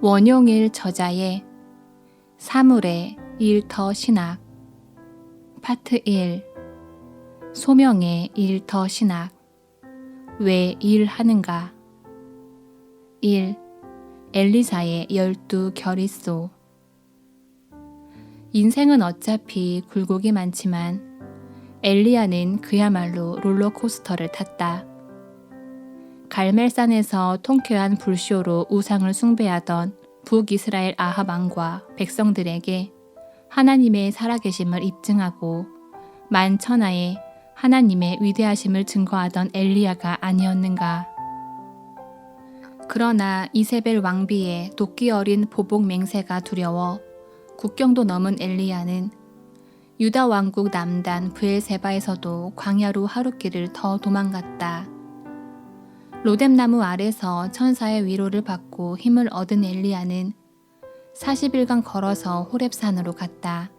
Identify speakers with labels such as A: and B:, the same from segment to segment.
A: 원용일 저자의 사물의 일터 신학 파트 1 소명의 일터 신학 왜 일하는가 1. 엘리사의 12 결의소 인생은 어차피 굴곡이 많지만 엘리야는 그야말로 롤러코스터를 탔다. 갈멜산에서 통쾌한 불쇼로 우상을 숭배하던 북이스라엘 아합 왕과 백성들에게 하나님의 살아계심을 입증하고 만천하에 하나님의 위대하심을 증거하던 엘리야가 아니었는가. 그러나 이세벨 왕비의 도끼 어린 보복 맹세가 두려워 국경도 넘은 엘리야는 유다 왕국 남단 브엘세바에서도 광야로 하룻길을 더 도망갔다. 로뎀나무 아래서 천사의 위로를 받고 힘을 얻은 엘리야는 40일간 걸어서 호렙산으로 갔다.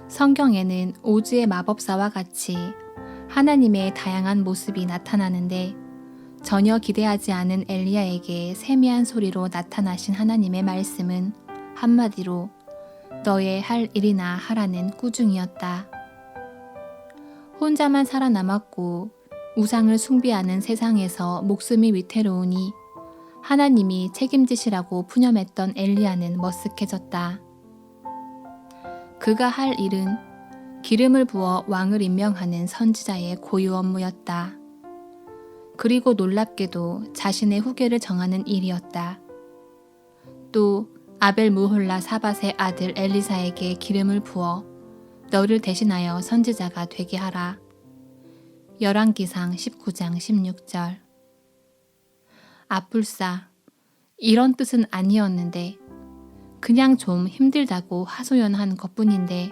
A: 성경에는 오즈의 마법사와 같이 하나님의 다양한 모습이 나타나는데 전혀 기대하지 않은 엘리야에게 세미한 소리로 나타나신 하나님의 말씀은 한마디로 너의 할 일이나 하라는 꾸중이었다. 혼자만 살아남았고 우상을 숭배하는 세상에서 목숨이 위태로우니 하나님이 책임지시라고 푸념했던 엘리야는 머쓱해졌다. 그가 할 일은 기름을 부어 왕을 임명하는 선지자의 고유 업무였다. 그리고 놀랍게도 자신의 후계를 정하는 일이었다. 또 아벨 무홀라 사밧의 아들 엘리사에게 기름을 부어 너를 대신하여 선지자가 되게 하라. 열왕기상 19장 16절. 아뿔싸, 이런 뜻은 아니었는데 그냥 좀 힘들다고 하소연한 것뿐인데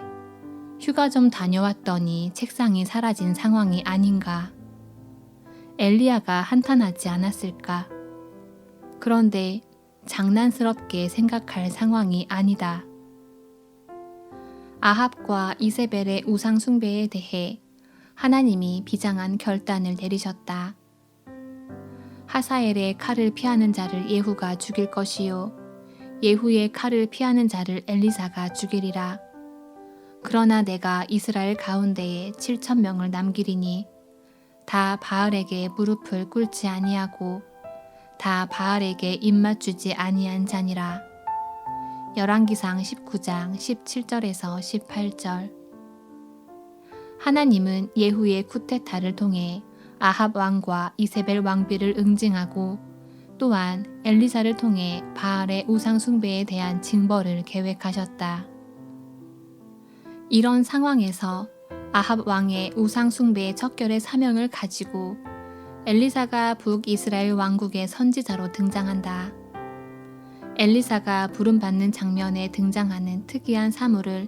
A: 휴가 좀 다녀왔더니 책상이 사라진 상황이 아닌가. 엘리야가 한탄하지 않았을까. 그런데 장난스럽게 생각할 상황이 아니다. 아합과 이세벨의 우상 숭배에 대해 하나님이 비장한 결단을 내리셨다. 하사엘의 칼을 피하는 자를 예후가 죽일 것이요 예후의 칼을 피하는 자를 엘리사가 죽이리라. 그러나 내가 이스라엘 가운데에 7,000명을 남기리니 다 바알에게 무릎을 꿇지 아니하고 다 바알에게 입맞추지 아니한 자니라. 열왕기상 19장 17절에서 18절. 하나님은 예후의 쿠데타를 통해 아합 왕과 이세벨 왕비를 응징하고 또한 엘리사를 통해 바알의 우상 숭배에 대한 징벌을 계획하셨다. 이런 상황에서 아합 왕의 우상 숭배의 척결의 사명을 가지고 엘리사가 북이스라엘 왕국의 선지자로 등장한다. 엘리사가 부름받는 장면에 등장하는 특이한 사물을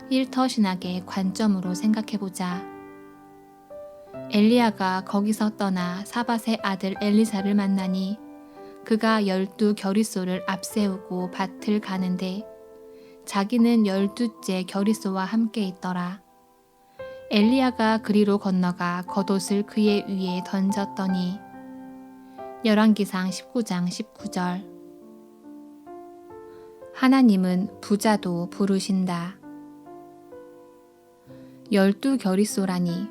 A: 일터 신학의 관점으로 생각해보자. 엘리야가 거기서 떠나 사밧의 아들 엘리사를 만나니 그가 12 결의소를 앞세우고 밭을 가는데 자기는 12째 결의소와 함께 있더라. 엘리야가 그리로 건너가 겉옷을 그의 위에 던졌더니 열왕기상 19장 19절. 하나님은 부자도 부르신다. 12 결의소라니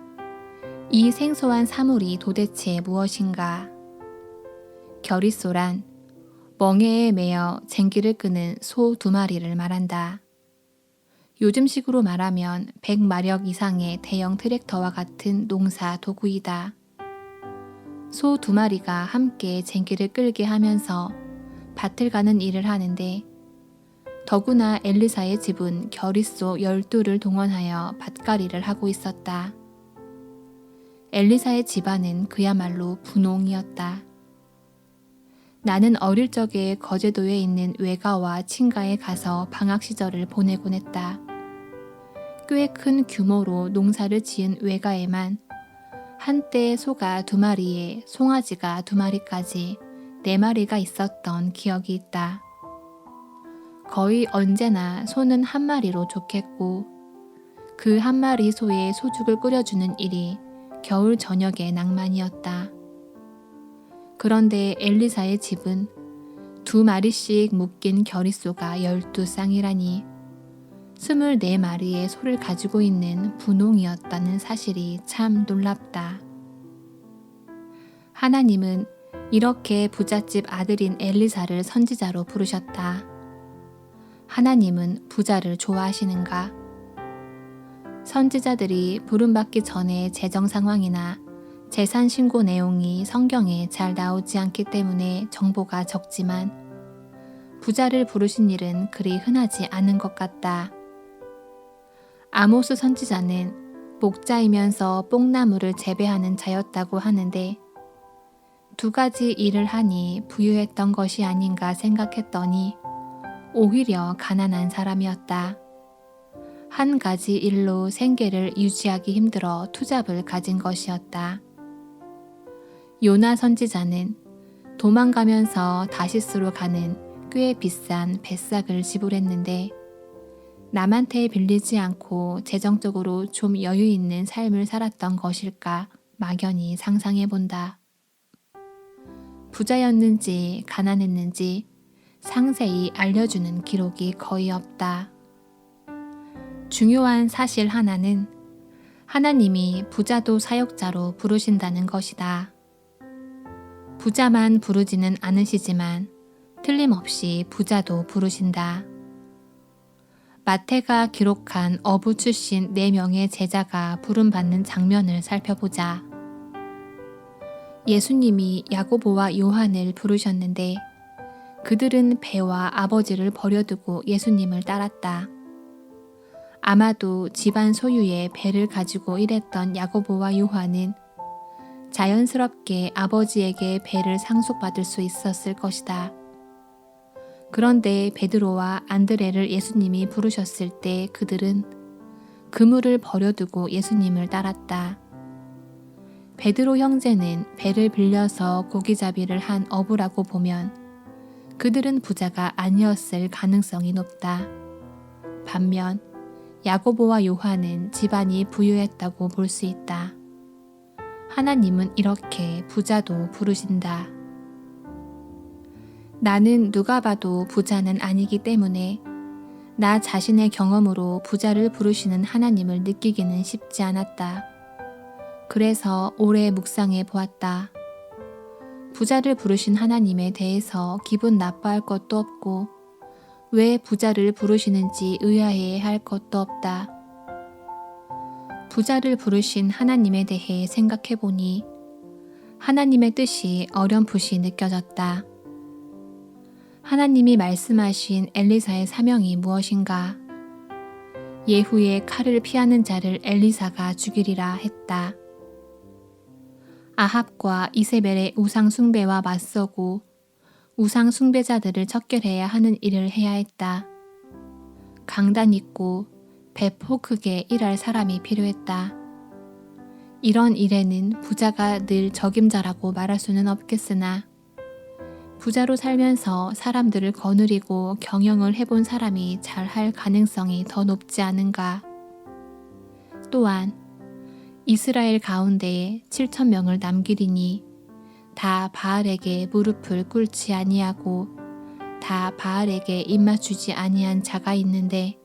A: 이 생소한 사물이 도대체 무엇인가? 결의소란 멍에에 매어 쟁기를 끄는 소 2마리를 말한다. 요즘식으로 말하면 100마력 이상의 대형 트랙터와 같은 농사 도구이다. 소 2마리가 함께 쟁기를 끌게 하면서 밭을 가는 일을 하는데 더구나 엘리사의 집은 결의소 12를 동원하여 밭갈이를 하고 있었다. 엘리사의 집안은 그야말로 분홍이었다. 나는 어릴 적에 거제도에 있는 외가와 친가에 가서 방학 시절을 보내곤 했다. 꽤 큰 규모로 농사를 지은 외가에만 한때 소가 2마리에 송아지가 2마리까지 4마리가 있었던 기억이 있다. 거의 언제나 소는 1마리로 좋겠고 그 1마리 소에 소죽을 끓여주는 일이 겨울 저녁의 낭만이었다. 그런데 엘리사의 집은 2마리씩 묶인 겨릿소가 12쌍이라니 24마리의 소를 가지고 있는 분홍이었다는 사실이 참 놀랍다. 하나님은 이렇게 부잣집 아들인 엘리사를 선지자로 부르셨다. 하나님은 부자를 좋아하시는가? 선지자들이 부름받기 전에 재정 상황이나 재산 신고 내용이 성경에 잘 나오지 않기 때문에 정보가 적지만 부자를 부르신 일은 그리 흔하지 않은 것 같다. 아모스 선지자는 목자이면서 뽕나무를 재배하는 자였다고 하는데 2가지 일을 하니 부유했던 것이 아닌가 생각했더니 오히려 가난한 사람이었다. 한 가지 일로 생계를 유지하기 힘들어 투잡을 가진 것이었다. 요나 선지자는 도망가면서 다시스로 가는 꽤 비싼 배삭을 지불했는데 남한테 빌리지 않고 재정적으로 좀 여유 있는 삶을 살았던 것일까 막연히 상상해본다. 부자였는지 가난했는지 상세히 알려주는 기록이 거의 없다. 중요한 사실 하나는 하나님이 부자도 사역자로 부르신다는 것이다. 부자만 부르지는 않으시지만 틀림없이 부자도 부르신다. 마태가 기록한 어부 출신 4명의 제자가 부름받는 장면을 살펴보자. 예수님이 야고보와 요한을 부르셨는데 그들은 배와 아버지를 버려두고 예수님을 따랐다. 아마도 집안 소유의 배를 가지고 일했던 야고보와 요한은 자연스럽게 아버지에게 배를 상속받을 수 있었을 것이다. 그런데 베드로와 안드레를 예수님이 부르셨을 때 그들은 그물을 버려두고 예수님을 따랐다. 베드로 형제는 배를 빌려서 고기잡이를 한 어부라고 보면 그들은 부자가 아니었을 가능성이 높다. 반면 야고보와 요한은 집안이 부유했다고 볼 수 있다. 하나님은 이렇게 부자도 부르신다. 나는 누가 봐도 부자는 아니기 때문에 나 자신의 경험으로 부자를 부르시는 하나님을 느끼기는 쉽지 않았다. 그래서 오래 묵상해 보았다. 부자를 부르신 하나님에 대해서 기분 나빠할 것도 없고 왜 부자를 부르시는지 의아해 할 것도 없다. 부자를 부르신 하나님에 대해 생각해 보니 하나님의 뜻이 어렴풋이 느껴졌다. 하나님이 말씀하신 엘리사의 사명이 무엇인가? 예후의 칼을 피하는 자를 엘리사가 죽이리라 했다. 아합과 이세벨의 우상 숭배와 맞서고 우상 숭배자들을 척결해야 하는 일을 해야 했다. 강단 있고 배포 크게 일할 사람이 필요했다. 이런 일에는 부자가 늘 적임자라고 말할 수는 없겠으나 부자로 살면서 사람들을 거느리고 경영을 해본 사람이 잘할 가능성이 더 높지 않은가. 또한 이스라엘 가운데에 7,000명을 남기리니 다 바알에게 무릎을 꿇지 아니하고 다 바알에게 입맞추지 아니한 자가 있는데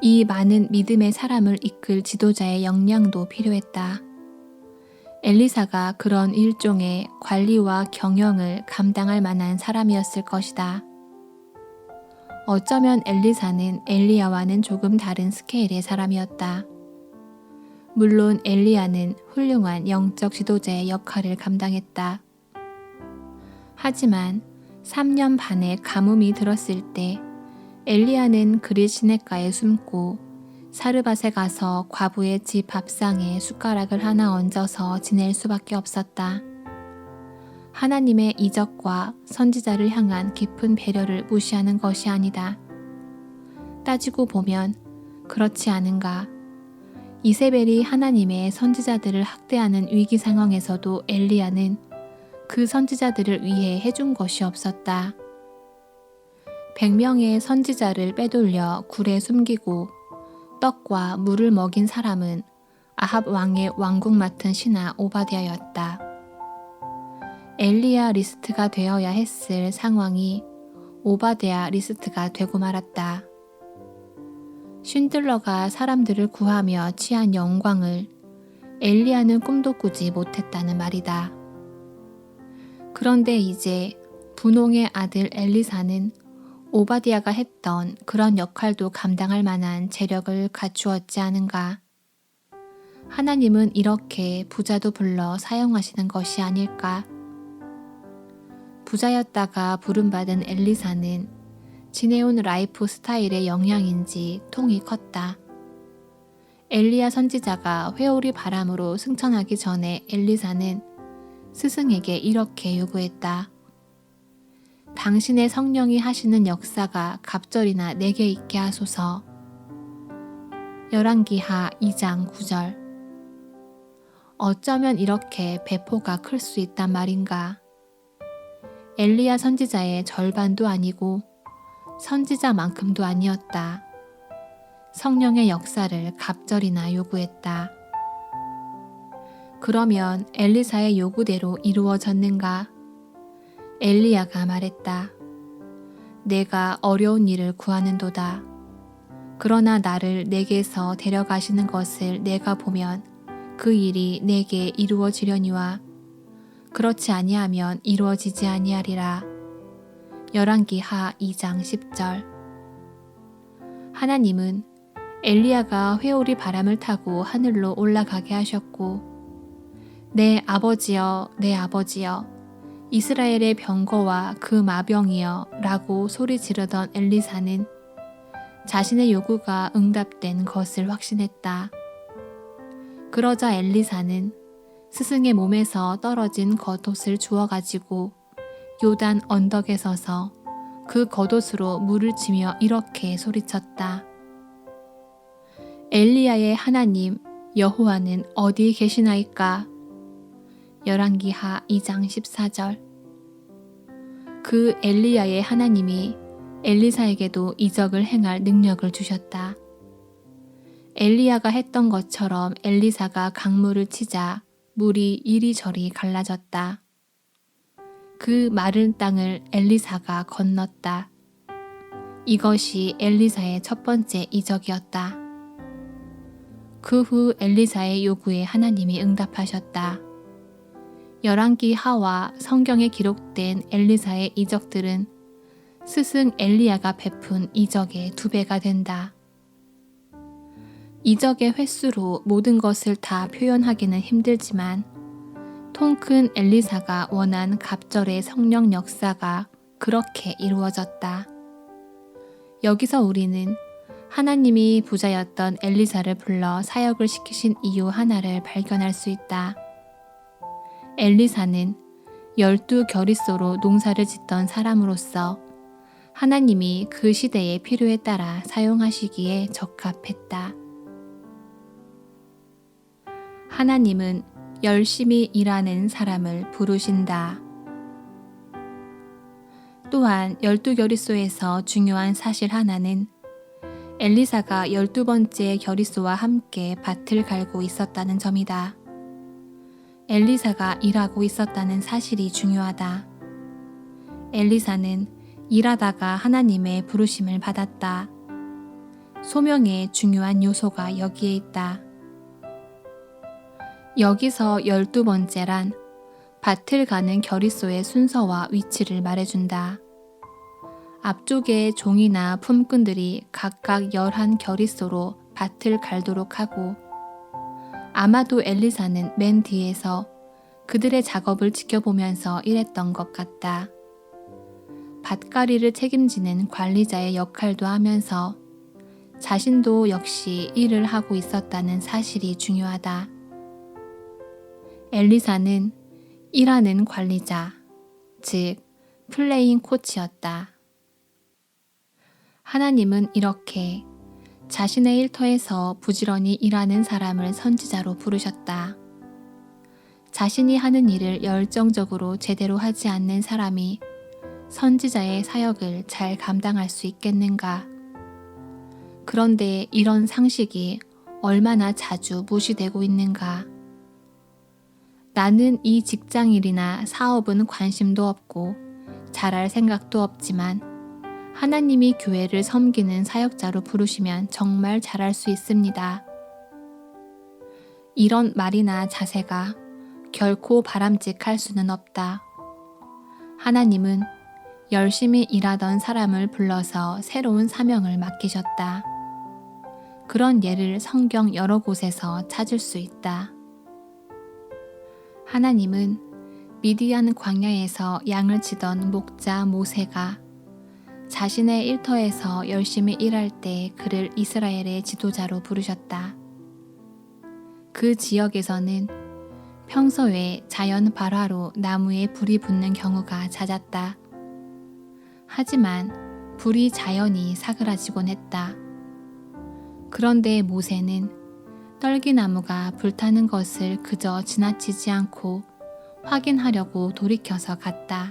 A: 이 많은 믿음의 사람을 이끌 지도자의 역량도 필요했다. 엘리사가 그런 일종의 관리와 경영을 감당할 만한 사람이었을 것이다. 어쩌면 엘리사는 엘리야와는 조금 다른 스케일의 사람이었다. 물론 엘리야는 훌륭한 영적 지도자의 역할을 감당했다. 하지만 3년 반의 가뭄이 들었을 때 엘리야는 그릿 시냇가에 숨고 사르밧에 가서 과부의 집 밥상에 숟가락을 하나 얹어서 지낼 수밖에 없었다. 하나님의 이적과 선지자를 향한 깊은 배려를 무시하는 것이 아니다. 따지고 보면 그렇지 않은가? 이세벨이 하나님의 선지자들을 학대하는 위기 상황에서도 엘리야는 그 선지자들을 위해 해준 것이 없었다. 100명의 선지자를 빼돌려 굴에 숨기고 떡과 물을 먹인 사람은 아합 왕의 왕국 맡은 신하 오바댜였다. 엘리야 리스트가 되어야 했을 상황이 오바댜 리스트가 되고 말았다. 쉰들러가 사람들을 구하며 취한 영광을 엘리야는 꿈도 꾸지 못했다는 말이다. 그런데 이제 분홍의 아들 엘리사는 오바댜가 했던 그런 역할도 감당할 만한 재력을 갖추었지 않은가. 하나님은 이렇게 부자도 불러 사용하시는 것이 아닐까. 부자였다가 부름받은 엘리사는 지내온 라이프 스타일의 영향인지 통이 컸다. 엘리야 선지자가 회오리 바람으로 승천하기 전에 엘리사는 스승에게 이렇게 요구했다. 당신의 성령이 하시는 역사가 갑절이나 내게 있게 하소서. 열왕기하 2장 9절. 어쩌면 이렇게 배포가 클 수 있단 말인가. 엘리야 선지자의 절반도 아니고 선지자만큼도 아니었다. 성령의 역사를 갑절이나 요구했다. 그러면 엘리사의 요구대로 이루어졌는가? 엘리야가 말했다. 내가 어려운 일을 구하는도다. 그러나 나를 내게서 데려가시는 것을 내가 보면 그 일이 내게 이루어지려니와 그렇지 아니하면 이루어지지 아니하리라. 열왕기하 2장 10절. 하나님은 엘리야가 회오리 바람을 타고 하늘로 올라가게 하셨고 내 아버지여 내 아버지여 이스라엘의 병거와 그 마병이여 라고 소리 지르던 엘리사는 자신의 요구가 응답된 것을 확신했다. 그러자 엘리사는 스승의 몸에서 떨어진 겉옷을 주워가지고 요단 언덕에 서서 그 겉옷으로 물을 치며 이렇게 소리쳤다. 엘리야의 하나님 여호와는 어디 계시나이까? 열왕기하 2장 14절. 그 엘리야의 하나님이 엘리사에게도 이적을 행할 능력을 주셨다. 엘리야가 했던 것처럼 엘리사가 강물을 치자 물이 이리저리 갈라졌다. 그 마른 땅을 엘리사가 건넜다. 이것이 엘리사의 첫 번째 이적이었다. 그 후 엘리사의 요구에 하나님이 응답하셨다. 열왕기하와 성경에 기록된 엘리사의 이적들은 스승 엘리야가 베푼 이적의 2배가 된다. 이적의 횟수로 모든 것을 다 표현하기는 힘들지만 통 큰 엘리사가 원한 갑절의 성령 역사가 그렇게 이루어졌다. 여기서 우리는 하나님이 부자였던 엘리사를 불러 사역을 시키신 이유 하나를 발견할 수 있다. 엘리사는 12겨릿소로 농사를 짓던 사람으로서 하나님이 그 시대의 필요에 따라 사용하시기에 적합했다. 하나님은 열심히 일하는 사람을 부르신다. 또한 12겨릿소에서 중요한 사실 하나는 엘리사가 12번째 겨릿소와 함께 밭을 갈고 있었다는 점이다. 엘리사가 일하고 있었다는 사실이 중요하다. 엘리사는 일하다가 하나님의 부르심을 받았다. 소명의 중요한 요소가 여기에 있다. 여기서 12번째란 밭을 가는 겨릿소의 순서와 위치를 말해준다. 앞쪽에 종이나 품꾼들이 각각 11겨릿소로 밭을 갈도록 하고 아마도 엘리사는 맨 뒤에서 그들의 작업을 지켜보면서 일했던 것 같다. 밭갈이를 책임지는 관리자의 역할도 하면서 자신도 역시 일을 하고 있었다는 사실이 중요하다. 엘리사는 일하는 관리자, 즉 플레잉 코치였다. 하나님은 이렇게 자신의 일터에서 부지런히 일하는 사람을 선지자로 부르셨다. 자신이 하는 일을 열정적으로 제대로 하지 않는 사람이 선지자의 사역을 잘 감당할 수 있겠는가? 그런데 이런 상식이 얼마나 자주 무시되고 있는가? 나는 이 직장일이나 사업은 관심도 없고 잘할 생각도 없지만 하나님이 교회를 섬기는 사역자로 부르시면 정말 잘할 수 있습니다. 이런 말이나 자세가 결코 바람직할 수는 없다. 하나님은 열심히 일하던 사람을 불러서 새로운 사명을 맡기셨다. 그런 예를 성경 여러 곳에서 찾을 수 있다. 하나님은 미디안 광야에서 양을 치던 목자 모세가 자신의 일터에서 열심히 일할 때 그를 이스라엘의 지도자로 부르셨다. 그 지역에서는 평소에 자연 발화로 나무에 불이 붙는 경우가 잦았다. 하지만 불이 자연히 사그라지곤 했다. 그런데 모세는 떨기나무가 불타는 것을 그저 지나치지 않고 확인하려고 돌이켜서 갔다.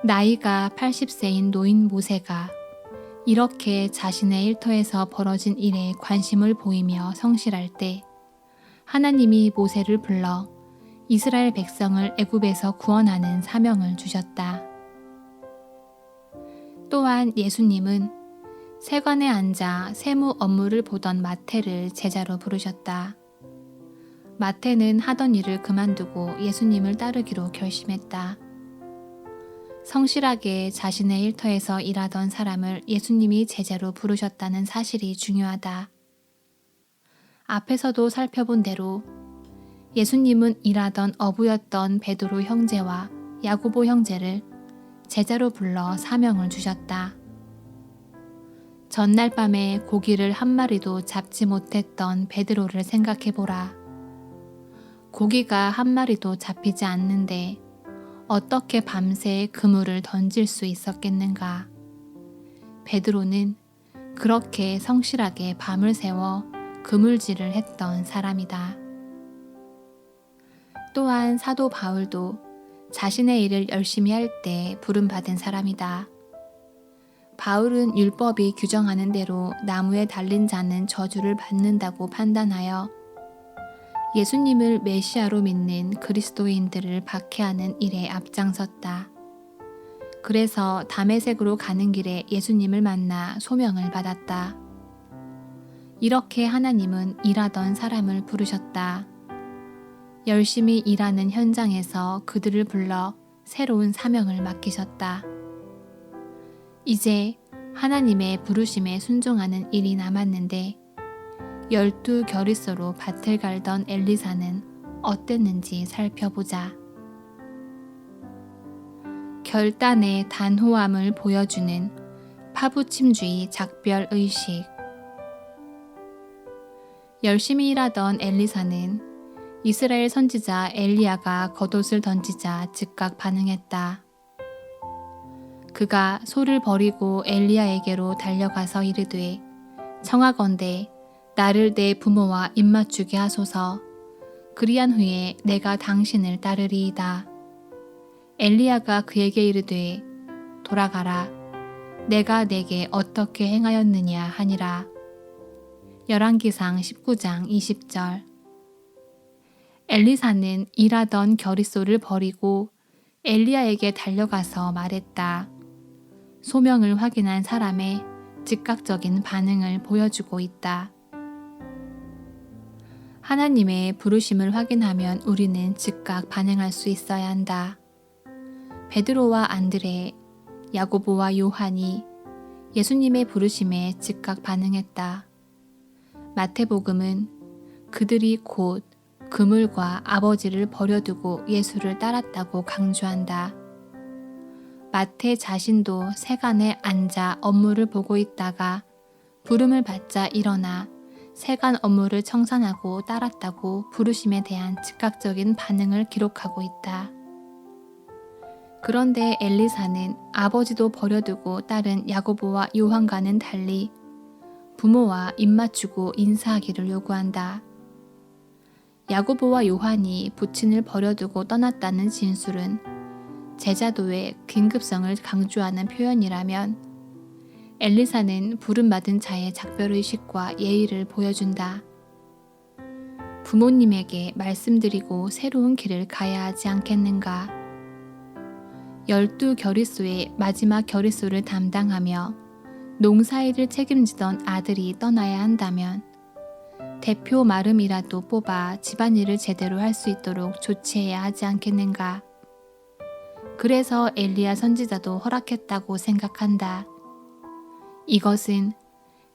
A: 나이가 80세인 노인 모세가 이렇게 자신의 일터에서 벌어진 일에 관심을 보이며 성실할 때 하나님이 모세를 불러 이스라엘 백성을 애굽에서 구원하는 사명을 주셨다. 또한 예수님은 세관에 앉아 세무 업무를 보던 마태를 제자로 부르셨다. 마태는 하던 일을 그만두고 예수님을 따르기로 결심했다. 성실하게 자신의 일터에서 일하던 사람을 예수님이 제자로 부르셨다는 사실이 중요하다. 앞에서도 살펴본 대로 예수님은 일하던 어부였던 베드로 형제와 야고보 형제를 제자로 불러 사명을 주셨다. 전날 밤에 고기를 한 마리도 잡지 못했던 베드로를 생각해보라. 고기가 한 마리도 잡히지 않는데 어떻게 밤새 그물을 던질 수 있었겠는가? 베드로는 그렇게 성실하게 밤을 새워 그물질을 했던 사람이다. 또한 사도 바울도 자신의 일을 열심히 할 때 부름받은 사람이다. 바울은 율법이 규정하는 대로 나무에 달린 자는 저주를 받는다고 판단하여 예수님을 메시아로 믿는 그리스도인들을 박해하는 일에 앞장섰다. 그래서 다메섹으로 가는 길에 예수님을 만나 소명을 받았다. 이렇게 하나님은 일하던 사람을 부르셨다. 열심히 일하는 현장에서 그들을 불러 새로운 사명을 맡기셨다. 이제 하나님의 부르심에 순종하는 일이 남았는데 12 겨릿소로 밭을 갈던 엘리사는 어땠는지 살펴보자. 결단의 단호함을 보여주는 파부침주의 작별의식. 열심히 일하던 엘리사는 이스라엘 선지자 엘리야가 겉옷을 던지자 즉각 반응했다. 그가 소를 버리고 엘리야에게로 달려가서 이르되 청하건대 나를 내 부모와 입맞추게 하소서. 그리한 후에 내가 당신을 따르리이다. 엘리야가 그에게 이르되 돌아가라. 내가 내게 어떻게 행하였느냐 하니라. 열왕기상 19장 20절. 엘리사는 일하던 겨릿소를 버리고 엘리야에게 달려가서 말했다. 소명을 확인한 사람의 즉각적인 반응을 보여주고 있다. 하나님의 부르심을 확인하면 우리는 즉각 반응할 수 있어야 한다. 베드로와 안드레, 야고보와 요한이 예수님의 부르심에 즉각 반응했다. 마태복음은 그들이 곧 그물과 아버지를 버려두고 예수를 따랐다고 강조한다. 마태 자신도 세간에 앉아 업무를 보고 있다가 부름을 받자 일어나 세간 업무를 청산하고 따랐다고 부르심에 대한 즉각적인 반응을 기록하고 있다. 그런데 엘리사는 아버지도 버려두고 따른 야고보와 요한과는 달리 부모와 입맞추고 인사하기를 요구한다. 야고보와 요한이 부친을 버려두고 떠났다는 진술은 제자도의 긴급성을 강조하는 표현이라면 엘리사는 부름받은 자의 작별의식과 예의를 보여준다. 부모님에게 말씀드리고 새로운 길을 가야 하지 않겠는가? 12 결의소의 마지막 결의소를 담당하며 농사일을 책임지던 아들이 떠나야 한다면 대표 마름이라도 뽑아 집안일을 제대로 할 수 있도록 조치해야 하지 않겠는가? 그래서 엘리야 선지자도 허락했다고 생각한다. 이것은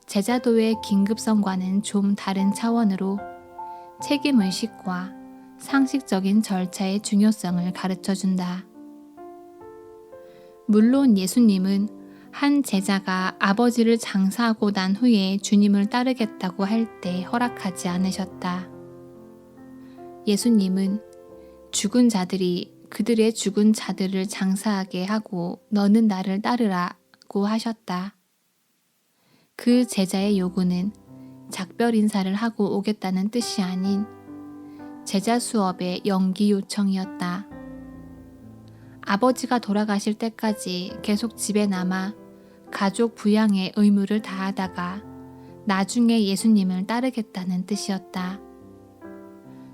A: 제자도의 긴급성과는 좀 다른 차원으로 책임의식과 상식적인 절차의 중요성을 가르쳐준다. 물론 예수님은 한 제자가 아버지를 장사하고 난 후에 주님을 따르겠다고 할 때 허락하지 않으셨다. 예수님은 죽은 자들이 그들의 죽은 자들을 장사하게 하고 너는 나를 따르라고 하셨다. 그 제자의 요구는 작별 인사를 하고 오겠다는 뜻이 아닌 제자 수업의 연기 요청이었다. 아버지가 돌아가실 때까지 계속 집에 남아 가족 부양의 의무를 다하다가 나중에 예수님을 따르겠다는 뜻이었다.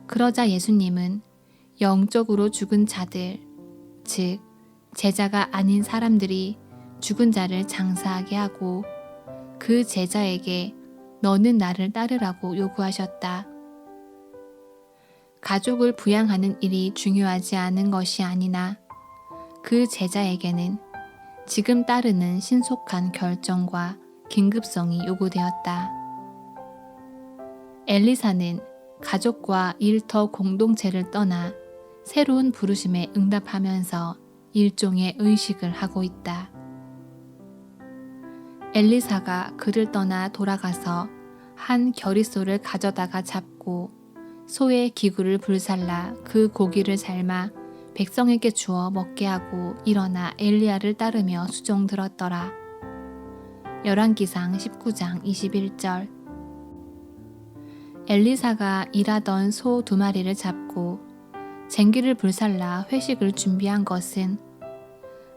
A: 그러자 예수님은 영적으로 죽은 자들, 즉 제자가 아닌 사람들이 죽은 자를 장사하게 하고 그 제자에게 너는 나를 따르라고 요구하셨다. 가족을 부양하는 일이 중요하지 않은 것이 아니나 그 제자에게는 지금 따르는 신속한 결정과 긴급성이 요구되었다. 엘리사는 가족과 일터 공동체를 떠나 새로운 부르심에 응답하면서 일종의 의식을 하고 있다. 엘리사가 그를 떠나 돌아가서 한 결의소를 가져다가 잡고 소의 기구를 불살라 그 고기를 삶아 백성에게 주어 먹게 하고 일어나 엘리야를 따르며 수종 들었더라. 열왕기상 19장 21절. 엘리사가 일하던 소 2마리를 잡고 쟁기를 불살라 회식을 준비한 것은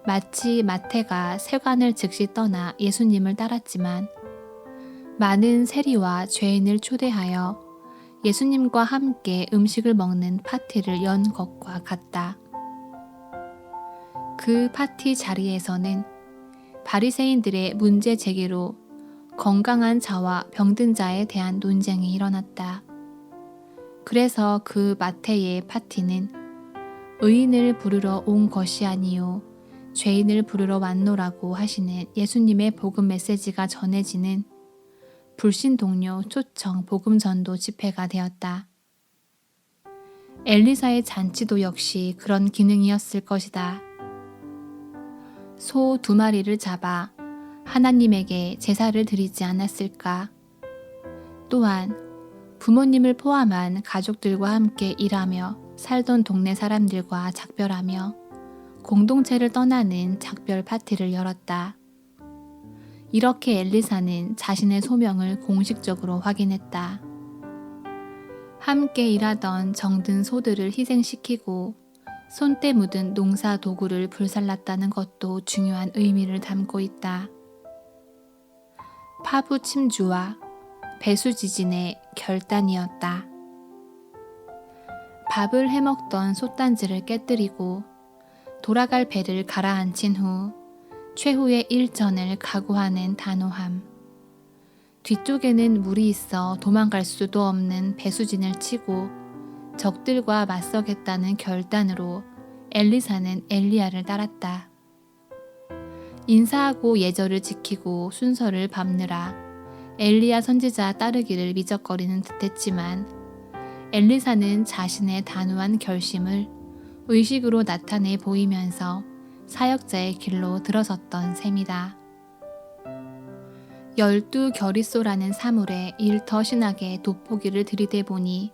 A: 마치 마태가 세관을 즉시 떠나 예수님을 따랐지만 많은 세리와 죄인을 초대하여 예수님과 함께 음식을 먹는 파티를 연 것과 같다. 그 파티 자리에서는 바리새인들의 문제 제기로 건강한 자와 병든 자에 대한 논쟁이 일어났다. 그래서 그 마태의 파티는 의인을 부르러 온 것이 아니요 죄인을 부르러 왔노라고 하시는 예수님의 복음 메시지가 전해지는 불신 동료 초청 복음 전도 집회가 되었다. 엘리사의 잔치도 역시 그런 기능이었을 것이다. 소 2마리를 잡아 하나님에게 제사를 드리지 않았을까? 또한 부모님을 포함한 가족들과 함께 일하며 살던 동네 사람들과 작별하며 공동체를 떠나는 작별 파티를 열었다. 이렇게 엘리사는 자신의 소명을 공식적으로 확인했다. 함께 일하던 정든 소들을 희생시키고 손때 묻은 농사 도구를 불살랐다는 것도 중요한 의미를 담고 있다. 파부 침주와 배수 지진의 결단이었다. 밥을 해먹던 솥단지를 깨뜨리고 돌아갈 배를 가라앉힌 후 최후의 일전을 각오하는 단호함. 뒤쪽에는 물이 있어 도망갈 수도 없는 배수진을 치고 적들과 맞서겠다는 결단으로 엘리사는 엘리야를 따랐다. 인사하고 예절을 지키고 순서를 밟느라 엘리야 선지자 따르기를 미적거리는 듯했지만 엘리사는 자신의 단호한 결심을 의식으로 나타내 보이면서 사역자의 길로 들어섰던 셈이다. 12 결의소라는 사물에 일터 신학의 돋보기를 들이대 보니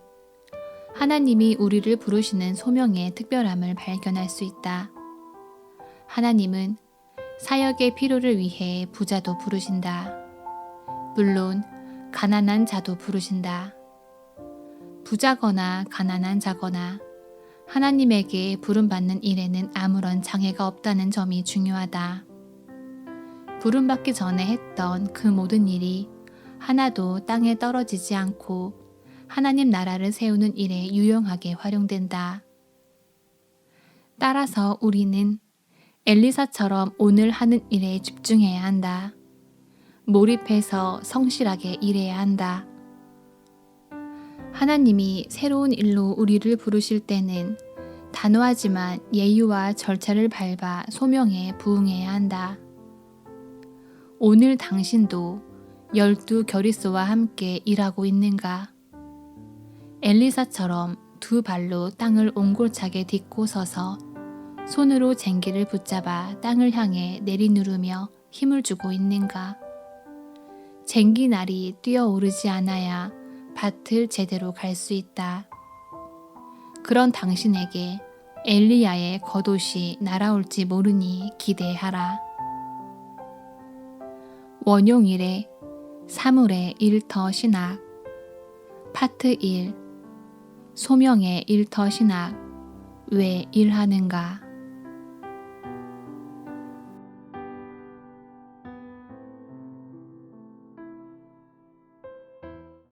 A: 하나님이 우리를 부르시는 소명의 특별함을 발견할 수 있다. 하나님은 사역의 필요를 위해 부자도 부르신다. 물론 가난한 자도 부르신다. 부자거나 가난한 자거나 하나님에게 부름받는 일에는 아무런 장애가 없다는 점이 중요하다. 부름받기 전에 했던 그 모든 일이 하나도 땅에 떨어지지 않고 하나님 나라를 세우는 일에 유용하게 활용된다. 따라서 우리는 엘리사처럼 오늘 하는 일에 집중해야 한다. 몰입해서 성실하게 일해야 한다. 하나님이 새로운 일로 우리를 부르실 때는 단호하지만 예의와 절차를 밟아 소명에 부응해야 한다. 오늘 당신도 12 겨리스와 함께 일하고 있는가? 엘리사처럼 두 발로 땅을 옹골차게 딛고 서서 손으로 쟁기를 붙잡아 땅을 향해 내리누르며 힘을 주고 있는가? 쟁기날이 뛰어오르지 않아야 밭을 제대로 갈 수 있다. 그런 당신에게 엘리야의 겉옷이 날아올지 모르니 기대하라. 원용 1회 사물의 일터 신학 파트 1 소명의 일터 신학 왜 일하는가?